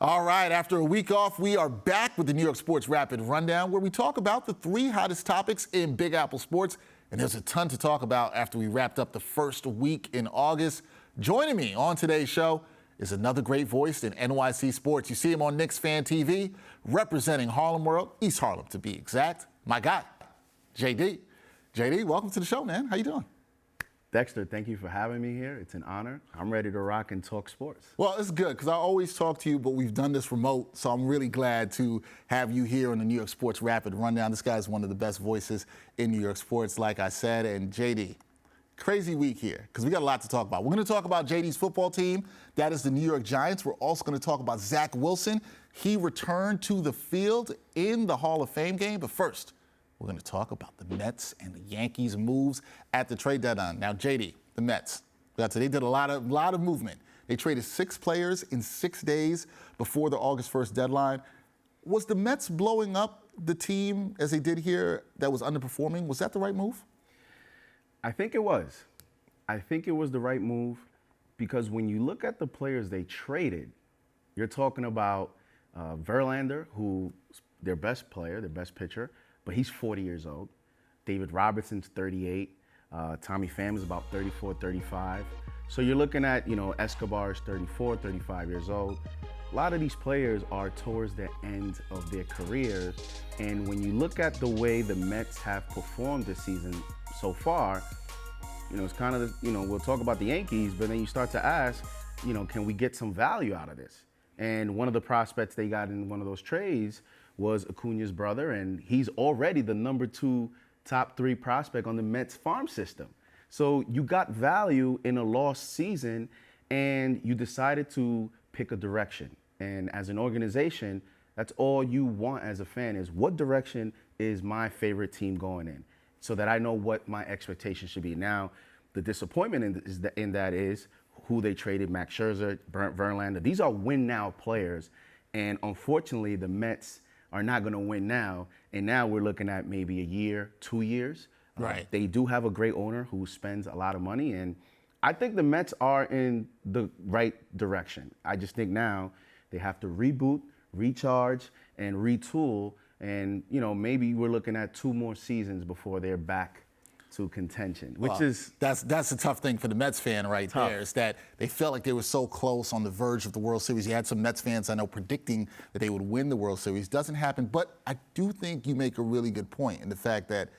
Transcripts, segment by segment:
All right, after a week off, we are back with the New York Sports Rapid Rundown, where we talk about the 3 hottest topics in Big Apple sports. And there's a ton to talk about after we wrapped up the first week in August. Joining me on today's show is another great voice in NYC sports. You see him on Knicks Fan TV, representing Harlem World, East Harlem to be exact. My guy, JD. JD, welcome to the show, man. How you doing? Dexter, thank you for having me here. It's an honor. I'm ready to rock and talk sports. Well, it's good because I always talk to you, but we've done this remote, so I'm really glad to have you here on the New York Sports Rapid Rundown. This guy's one of the best voices in New York sports, like I said. And JD, crazy week here because we got a lot to talk about. We're going to talk about JD's football team. That is the New York Giants. We're also going to talk about Zach Wilson. He returned to the field in the Hall of Fame game. But first, we're going to talk about the Mets and the Yankees' moves at the trade deadline. Now, JD, the Mets, they did a lot of movement. They traded 6 players in 6 days before the August 1st deadline. Was the Mets blowing up the team as they did here that was underperforming? Was that the right move? I think it was. I think it was the right move because when you look at the players they traded, you're talking about Verlander, who's their best player, their best pitcher, but he's 40 years old. David Robertson's 38. Tommy Pham is about 34, 35. So you're looking at, Escobar's 34, 35 years old. A lot of these players are towards the end of their careers. And when you look at the way the Mets have performed this season so far, it's kind of, we'll talk about the Yankees, but then you start to ask, can we get some value out of this? And one of the prospects they got in one of those trades was Acuna's brother, and he's already the number 2 top 3 prospect on the Mets farm system. So you got value in a lost season, and you decided to pick a direction. And as an organization, that's all you want as a fan is what direction is my favorite team going in so that I know what my expectations should be. Now, the disappointment in that is who they traded, Max Scherzer, Verlander. These are win-now players, and unfortunately, the Mets are not going to win now, and now we're looking at maybe a year, 2 years. Right. They do have a great owner who spends a lot of money, and I think the Mets are in the right direction. I just think now they have to reboot, recharge, and retool, and maybe we're looking at 2 more seasons before they're back to contention, which is that's a tough thing for the Mets fan there, is that they felt like they were so close on the verge of the World Series. You had some Mets fans I know predicting that they would win the World Series. Doesn't happen, but I do think you make a really good point in the fact that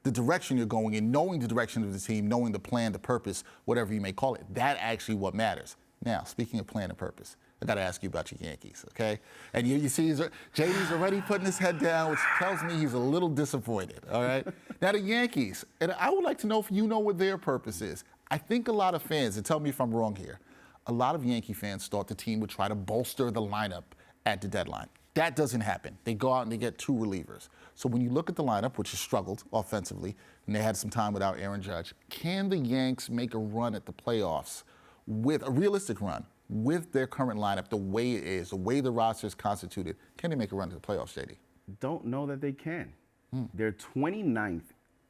the direction you're going in, knowing the direction of the team, knowing the plan, the purpose, whatever you may call it, that actually what matters. Now, speaking of plan and purpose, I got to ask you about your Yankees, okay? And you see, JD's already putting his head down, which tells me he's a little disappointed, all right? Now, the Yankees, and I would like to know if you know what their purpose is. I think a lot of fans, and tell me if I'm wrong here, a lot of Yankee fans thought the team would try to bolster the lineup at the deadline. That doesn't happen. They go out and they get 2 relievers. So when you look at the lineup, which has struggled offensively, and they had some time without Aaron Judge, can the Yanks make a run at the playoffs with a realistic run with their current lineup, the way it is, the way the roster is constituted? Can they make a run to the playoffs, JD? Don't know that they can. They're 29th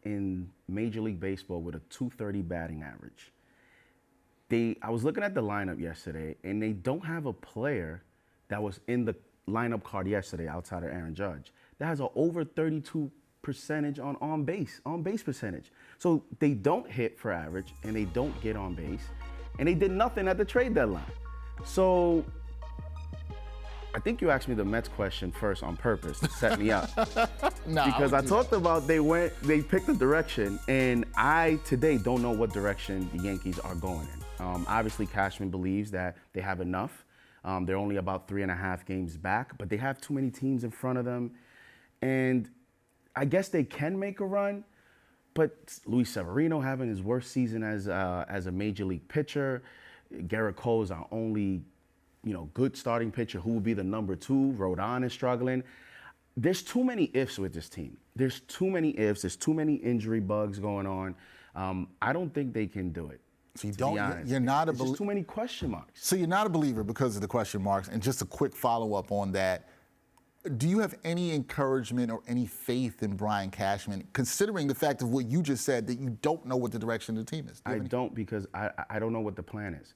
in Major League Baseball with a .230 batting average. I was looking at the lineup yesterday, and they don't have a player that was in the lineup card yesterday outside of Aaron Judge that has an over 32 percentage on base percentage. So they don't hit for average, and they don't get on base, and they did nothing at the trade deadline. So I think you asked me the Mets question first on purpose to set me up. No, because I talked about they picked a direction, and I today don't know what direction the Yankees are going in. Obviously, Cashman believes that they have enough. They're only about 3.5 games back, but they have too many teams in front of them. And I guess they can make a run, but Luis Severino having his worst season as a major league pitcher. Garrett Cole is our only, good starting pitcher who will be the number 2. Rodon is struggling. There's too many ifs with this team. There's too many ifs. There's too many injury bugs going on. I don't think they can do it. So you're not a believer. There's too many question marks. So you're not a believer because of the question marks. And just a quick follow-up on that. Do you have any encouragement or any faith in Brian Cashman, considering the fact of what you just said, that you don't know what the direction of the team is? I don't, because I don't know what the plan is.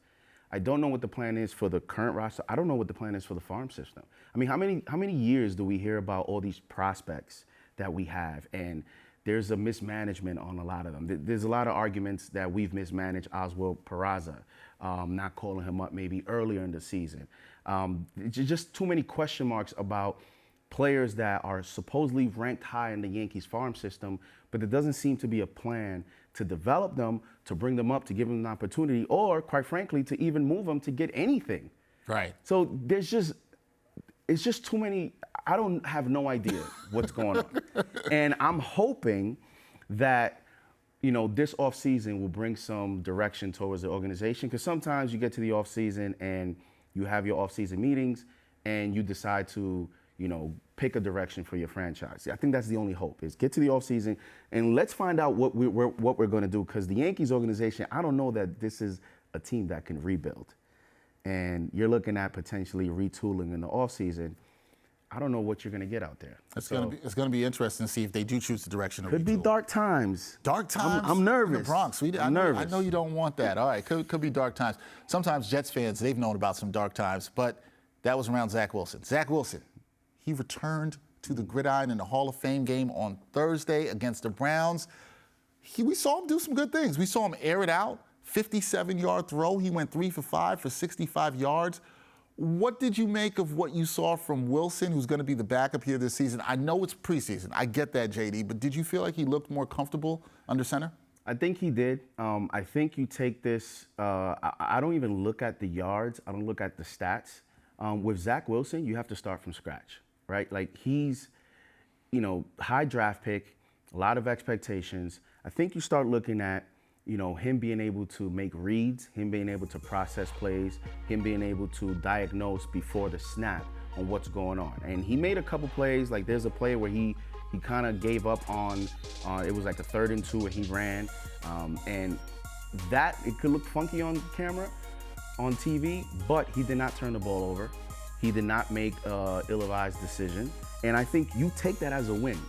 I don't know what the plan is for the current roster. I don't know what the plan is for the farm system. I mean, how many years do we hear about all these prospects that we have? And there's a mismanagement on a lot of them. There's a lot of arguments that we've mismanaged Oswald Peraza, not calling him up maybe earlier in the season. Just too many question marks about players that are supposedly ranked high in the Yankees farm system, but there doesn't seem to be a plan to develop them, to bring them up, to give them an opportunity, or quite frankly, to even move them to get anything. Right. So it's just too many. I don't have no idea what's going on. And I'm hoping that, this offseason will bring some direction towards the organization, because sometimes you get to the offseason and you have your offseason meetings and you decide to, pick a direction for your franchise. I think that's the only hope, is get to the offseason and let's find out what we're going to do, because the Yankees organization, I don't know that this is a team that can rebuild. And you're looking at potentially retooling in the offseason. I don't know what you're going to get out there. It's going to be interesting to see if they do choose the direction of could be retool. dark times. Dark times? I'm nervous. In the Bronx. I'm nervous. I know you don't want that. All right, could be dark times. Sometimes Jets fans, they've known about some dark times, but that was around Zach Wilson. Zach Wilson, he returned to the gridiron in the Hall of Fame game on Thursday against the Browns. We saw him do some good things. We saw him air it out, 57-yard throw. He went 3 for 5 for 65 yards. What did you make of what you saw from Wilson, who's going to be the backup here this season? I know it's preseason. I get that, JD, but did you feel like he looked more comfortable under center? I think he did. I think you take this, I don't even look at the yards. I don't look at the stats. With Zach Wilson, you have to start from scratch, right? Like, he's, high draft pick, a lot of expectations. I think you start looking at, him being able to make reads, him being able to process plays, him being able to diagnose before the snap on what's going on. And he made a couple plays. Like, there's a play where he kind of gave up on, it was like a 3rd and 2 where he ran. And that, it could look funky on camera, on TV, but he did not turn the ball over. He did not make ill-advised decision. And I think you take that as a win,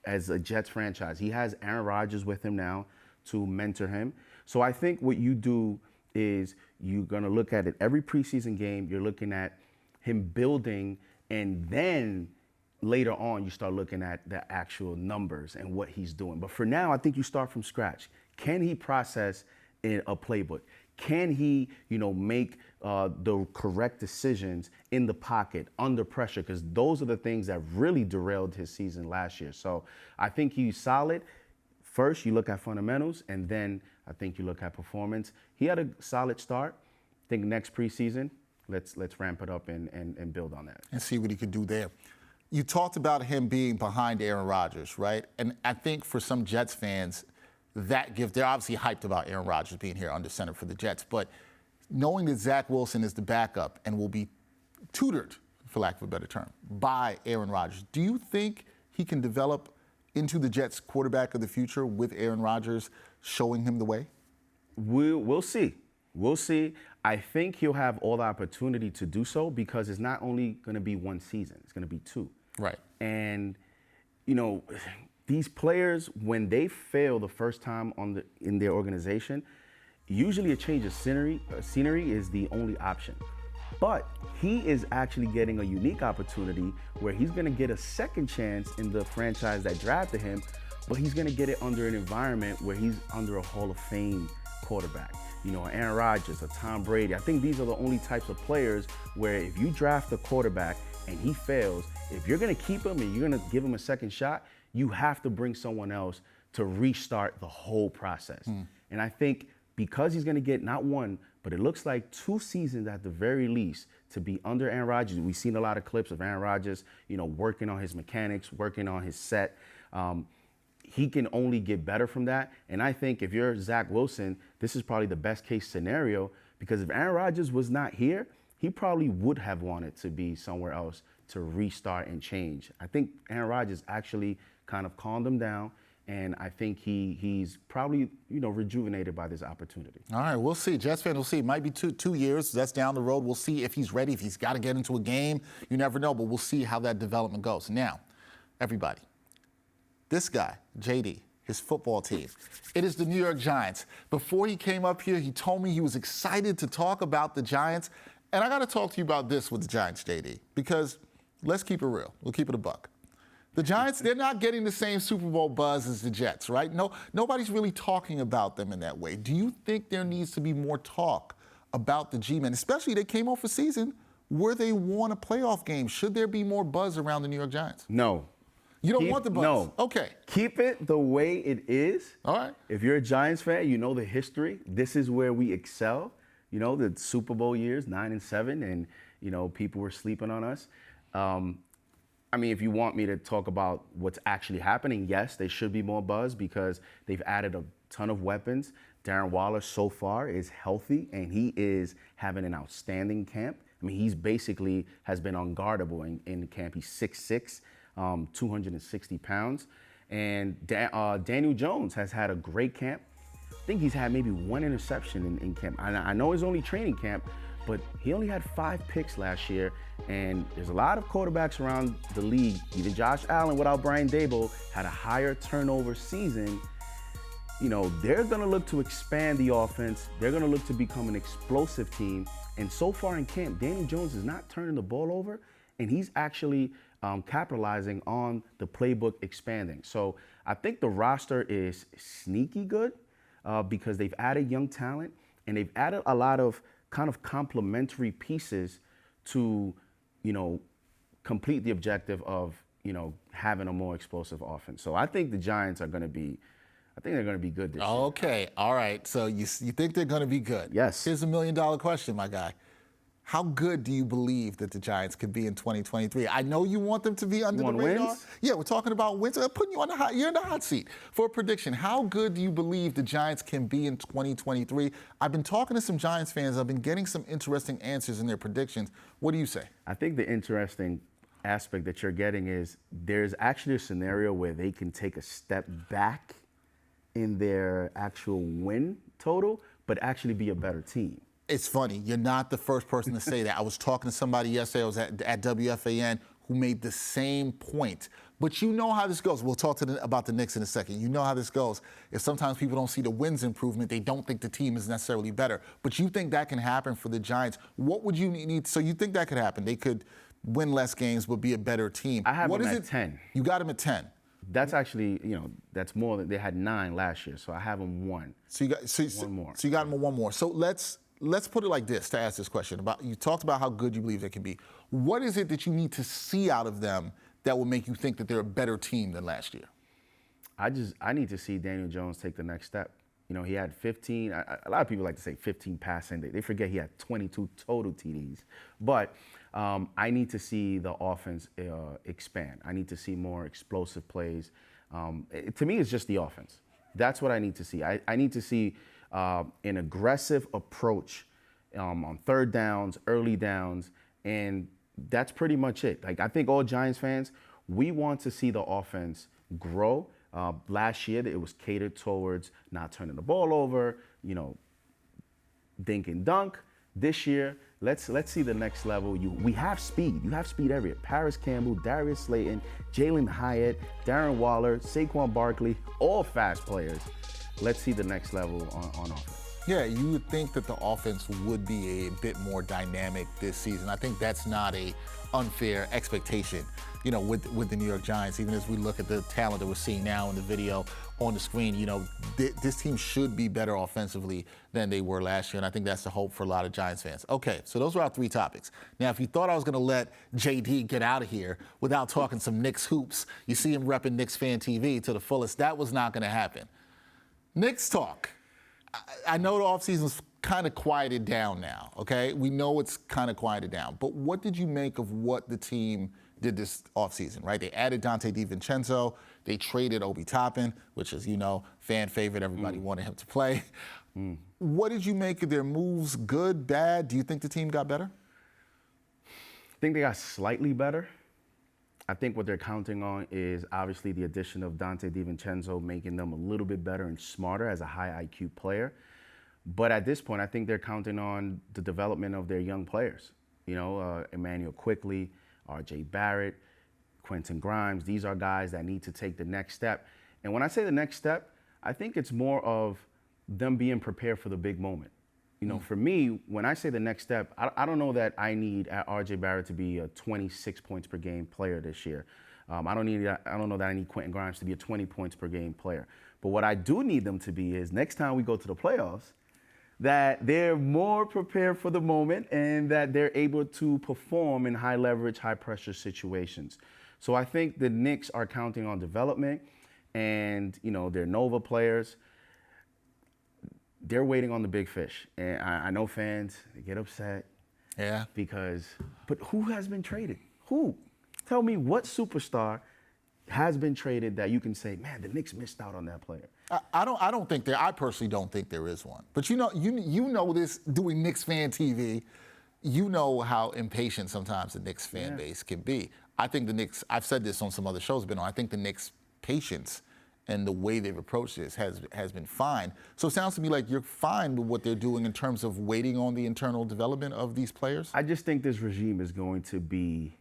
as a Jets franchise. He has Aaron Rodgers with him now to mentor him. So I think what you do is you're going to look at it every preseason game. You're looking at him building, and then later on you start looking at the actual numbers and what he's doing. But for now, I think you start from scratch. Can he process in a playbook? Can he, make the correct decisions in the pocket, under pressure? Because those are the things that really derailed his season last year. So I think he's solid. First, you look at fundamentals, and then I think you look at performance. He had a solid start. I think next preseason, let's ramp it up and build on that. And see what he could do there. You talked about him being behind Aaron Rodgers, right? And I think for some Jets fans, they're obviously hyped about Aaron Rodgers being here under center for the Jets, but knowing that Zach Wilson is the backup and will be tutored, for lack of a better term, by Aaron Rodgers, do you think he can develop into the Jets quarterback of the future with Aaron Rodgers showing him the way? We'll see. We'll see. I think he'll have all the opportunity to do so, because it's not only going to be one season, it's going to be 2. Right. And, these players, when they fail the first time in their organization, usually a change of scenery is the only option. But he is actually getting a unique opportunity where he's going to get a second chance in the franchise that drafted him, but he's going to get it under an environment where he's under a Hall of Fame quarterback. Aaron Rodgers, a Tom Brady. I think these are the only types of players where if you draft a quarterback and he fails, if you're going to keep him and you're going to give him a second shot, you have to bring someone else to restart the whole process. And I think because he's going to get not one, but it looks like 2 seasons at the very least to be under Aaron Rodgers. We've seen a lot of clips of Aaron Rodgers, working on his mechanics, working on his set. He can only get better from that. And I think if you're Zach Wilson, this is probably the best case scenario, because if Aaron Rodgers was not here, he probably would have wanted to be somewhere else to restart and change. I think Aaron Rodgers actually kind of calmed him down, and I think he's probably, rejuvenated by this opportunity. All right, we'll see. Jets fans, we'll see. It might be two years. That's down the road. We'll see if he's ready, if he's got to get into a game. You never know, but we'll see how that development goes. Now, everybody, this guy, JD, his football team. It is the New York Giants. Before he came up here, he told me he was excited to talk about the Giants. And I got to talk to you about this with the Giants, JD, because let's keep it real. We'll keep it a buck. The Giants, they're not getting the same Super Bowl buzz as the Jets, right? No, nobody's really talking about them in that way. Do you think there needs to be more talk about the G-men, especially they came off a season where they won a playoff game? Should there be more buzz around the New York Giants? No. You don't want the buzz? No. Okay. Keep it the way it is. All right. If you're a Giants fan, you know the history. This is where we excel. You know, the Super Bowl years, 9 and 7, and, you know, people were sleeping on us. I mean, if you want me to talk about what's actually happening, yes, there should be more buzz because they've added a ton of weapons. Darren Waller so far is healthy, and he is having an outstanding camp. I mean, he's basically has been unguardable in the camp. He's 6'6", 260 pounds. And Daniel Jones has had a great camp. I think he's had maybe one interception in camp. I know it's only training camp, but he only had 5 picks last year, and there's a lot of quarterbacks around the league. Even Josh Allen, without Brian Daboll, had a higher turnover season. You know, they're going to look to expand the offense. They're going to look to become an explosive team. And so far in camp, Daniel Jones is not turning the ball over, and he's actually capitalizing on the playbook expanding. So I think the roster is sneaky good because they've added young talent, and they've added a lot of kind of complementary pieces to, you know, complete the objective of, you know, having a more explosive offense. So I think the Giants are going to be, I think they're going to be good this year. Okay, all right. So you think they're going to be good? Yes. Here's $1 million question, my guy. How good do you believe that the Giants could be in 2023? I know you want them to be under the radar. Wins? Yeah, we're talking about wins. I'm putting you on the hot. You're in the hot seat for a prediction. How good do you believe the Giants can be in 2023? I've been talking to some Giants fans. I've been getting some interesting answers in their predictions. What do you say? I think the interesting aspect that you're getting is there's actually a scenario where they can take a step back in their actual win total, but actually be a better team. It's funny. You're not the first person to say that. I was talking to somebody yesterday. I was at WFAN who made the same point. But you know how this goes. We'll talk about the Knicks in a second. You know how this goes. If sometimes people don't see the wins improvement, they don't think the team is necessarily better. But you think that can happen for the Giants. What would you need? So you think that could happen? They could win less games but be a better team. I have them at 10. You got them at 10. That's actually, you know, that's more than they had 9 last year. So I have them 1. So you got one more. So you got them 1 more. So let's put it like this to ask this question. You talked about how good you believe they can be. What is it that you need to see out of them that will make you think that they're a better team than last year? I need to see Daniel Jones take the next step. You know, he had 15. A lot of people like to say 15 passing. They forget he had 22 total TDs. But I need to see the offense expand. I need to see more explosive plays. To me, it's just the offense. That's what I need to see. I need to see an aggressive approach on third downs, early downs, and that's pretty much it. Like, I think all Giants fans, we want to see the offense grow. Last year, it was catered towards not turning the ball over, you know, dink and dunk. This year, let's see the next level. We have speed. You have speed everywhere. Paris Campbell, Darius Slayton, Jalen Hyatt, Darren Waller, Saquon Barkley, all fast players. Let's see the next level on offense. Yeah, you would think that the offense would be a bit more dynamic this season. I think that's not a unfair expectation, you know, with the New York Giants. Even as we look at the talent that we're seeing now in the video on the screen, you know, this team should be better offensively than they were last year, and I think that's the hope for a lot of Giants fans. Okay, so those are our 3 topics. Now, if you thought I was going to let JD get out of here without talking some Knicks hoops, you see him repping Knicks Fan TV to the fullest. That was not going to happen. Knicks talk. I know the offseason's kind of quieted down now, okay? We know it's kind of quieted down. But what did you make of what the team did this offseason, right? They added Dante DiVincenzo. They traded Obi Toppin, which is, you know, fan favorite. Everybody wanted him to play. What did you make of their moves? Good, bad? Do you think the team got better? I think they got slightly better. I think what they're counting on is obviously the addition of Dante DiVincenzo, making them a little bit better and smarter as a high IQ player. But at this point, I think they're counting on the development of their young players. You know, Emmanuel Quickley, R.J. Barrett, Quentin Grimes. These are guys that need to take the next step. And when I say the next step, I think it's more of them being prepared for the big moment. You know, for me, when I say the next step, I don't know that I need R.J. Barrett to be a 26 points per game player this year. I don't know that I need Quentin Grimes to be a 20 points per game player. But what I do need them to be is next time we go to the playoffs, that they're more prepared for the moment and that they're able to perform in high leverage, high pressure situations. So I think the Knicks are counting on development and, you know, they're Nova players. They're waiting on the big fish. And I know fans, they get upset. Yeah. But who has been traded? Who? Tell me what superstar has been traded that you can say, man, the Knicks missed out on that player. I personally don't think there is one. But you know this doing Knicks Fan TV. You know how impatient sometimes the Knicks fan base can be. I think the Knicks, I've said this on some other shows, I think the Knicks' patience and the way they've approached this has been fine. So it sounds to me like you're fine with what they're doing in terms of waiting on the internal development of these players? I just think this regime is going to be,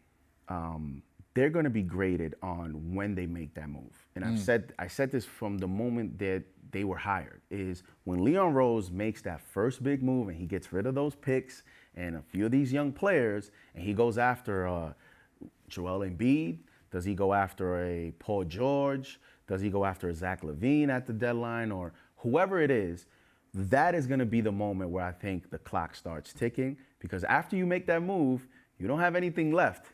they're going to be graded on when they make that move. And I said this from the moment that they were hired, is when Leon Rose makes that first big move and he gets rid of those picks and a few of these young players, and he goes after Joel Embiid, does he go after a Paul George? Does he go after a Zach LaVine at the deadline, or whoever it is? That is going to be the moment where I think the clock starts ticking, because after you make that move, you don't have anything left.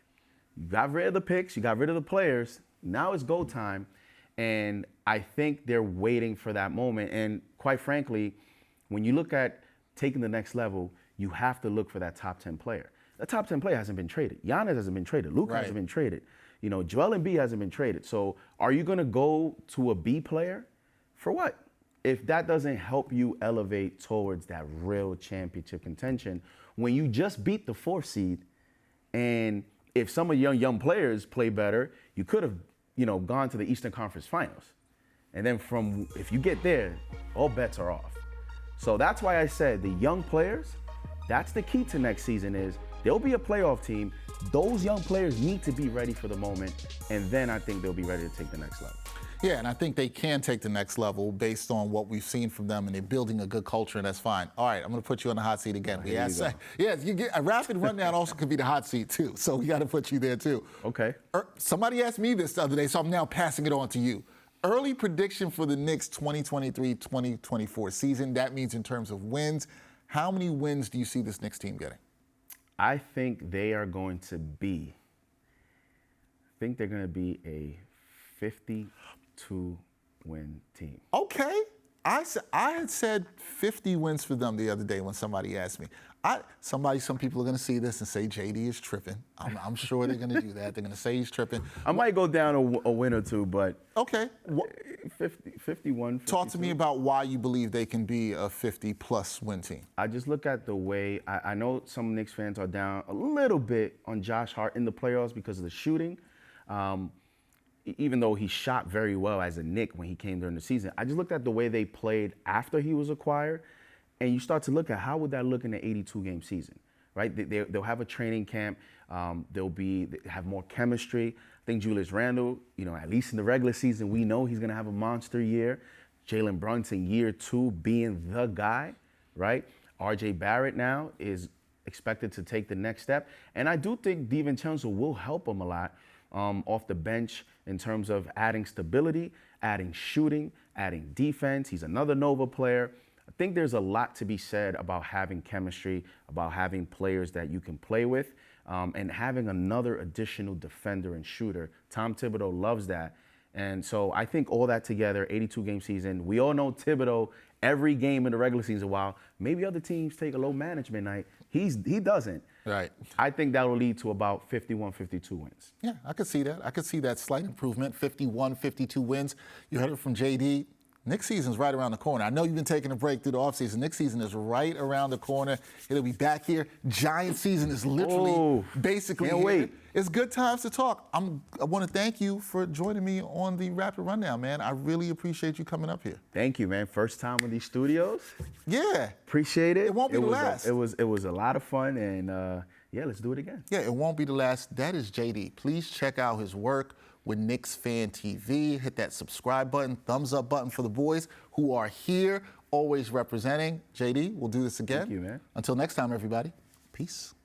You got rid of the picks, you got rid of the players. Now it's go time, and I think they're waiting for that moment. And quite frankly, when you look at taking the next level, you have to look for that top 10 player. The top 10 player hasn't been traded. Giannis hasn't been traded. Luka hasn't been traded. You know, Joel Embiid hasn't been traded. So are you going to go to a B player? For what? If that doesn't help you elevate towards that real championship contention, when you just beat the 4th seed, and if some of your young players play better, you could have, you know, gone to the Eastern Conference Finals. And then if you get there, all bets are off. So that's why I said the young players, that's the key to next season is there'll be a playoff team. Those young players need to be ready for the moment, and then I think they'll be ready to take the next level. Yeah, and I think they can take the next level based on what we've seen from them, and they're building a good culture, and that's fine. All right, I'm going to put you on the hot seat again. You get a rapid rundown also could be the hot seat too, so we got to put you there too. Okay. Somebody asked me this the other day, so I'm now passing it on to you. Early prediction for the Knicks 2023-2024 season. That means in terms of wins. How many wins do you see this Knicks team getting? I think they are going to be, a 52-win team. Okay. I had said 50 wins for them the other day when somebody asked me. Some people are going to see this and say JD is tripping. I'm sure they're going to do that. They're going to say he's tripping. I might go down a win or two, but okay. 51, 52. Talk to me about why you believe they can be a 50-plus win team. I just look at the way, I know some Knicks fans are down a little bit on Josh Hart in the playoffs because of the shooting. Even though he shot very well as a Knick when he came during the season, I just looked at the way they played after he was acquired, and you start to look at how would that look in an 82-game season, right? They'll have a training camp. They'll have more chemistry. I think Julius Randle, you know, at least in the regular season, we know he's going to have a monster year. Jalen Brunson, year 2, being the guy, right? R.J. Barrett now is expected to take the next step, and I do think DiVincenzo will help him a lot off the bench in terms of adding stability, adding shooting, adding defense. He's another Nova player. I think there's a lot to be said about having chemistry, about having players that you can play with, and having another additional defender and shooter. Tom Thibodeau loves that. And so I think all that together, 82-game season, we all know Thibodeau, every game in the regular season, while maybe other teams take a low management night, he doesn't. Right. I think that will lead to about 51, 52 wins. Yeah, I could see that. I could see that slight improvement, 51, 52 wins. You heard it from JD. Knicks season's right around the corner. I know you've been taking a break through the offseason. Knicks season is right around the corner. It'll be back here. Giant season is literally basically can't here. wait. It's good times to talk. I want to thank you for joining me on the Rapid Rundown, man. I really appreciate you coming up here. Thank you, man. First time in these studios. Yeah. Appreciate it. It won't be the last. It was a lot of fun, and yeah, let's do it again. Yeah, it won't be the last. That is JD. Please check out his work. with Knicks Fan TV. Hit that subscribe button, thumbs up button for the boys who are here, always representing. JD, we'll do this again. Thank you, man. Until next time, everybody. Peace.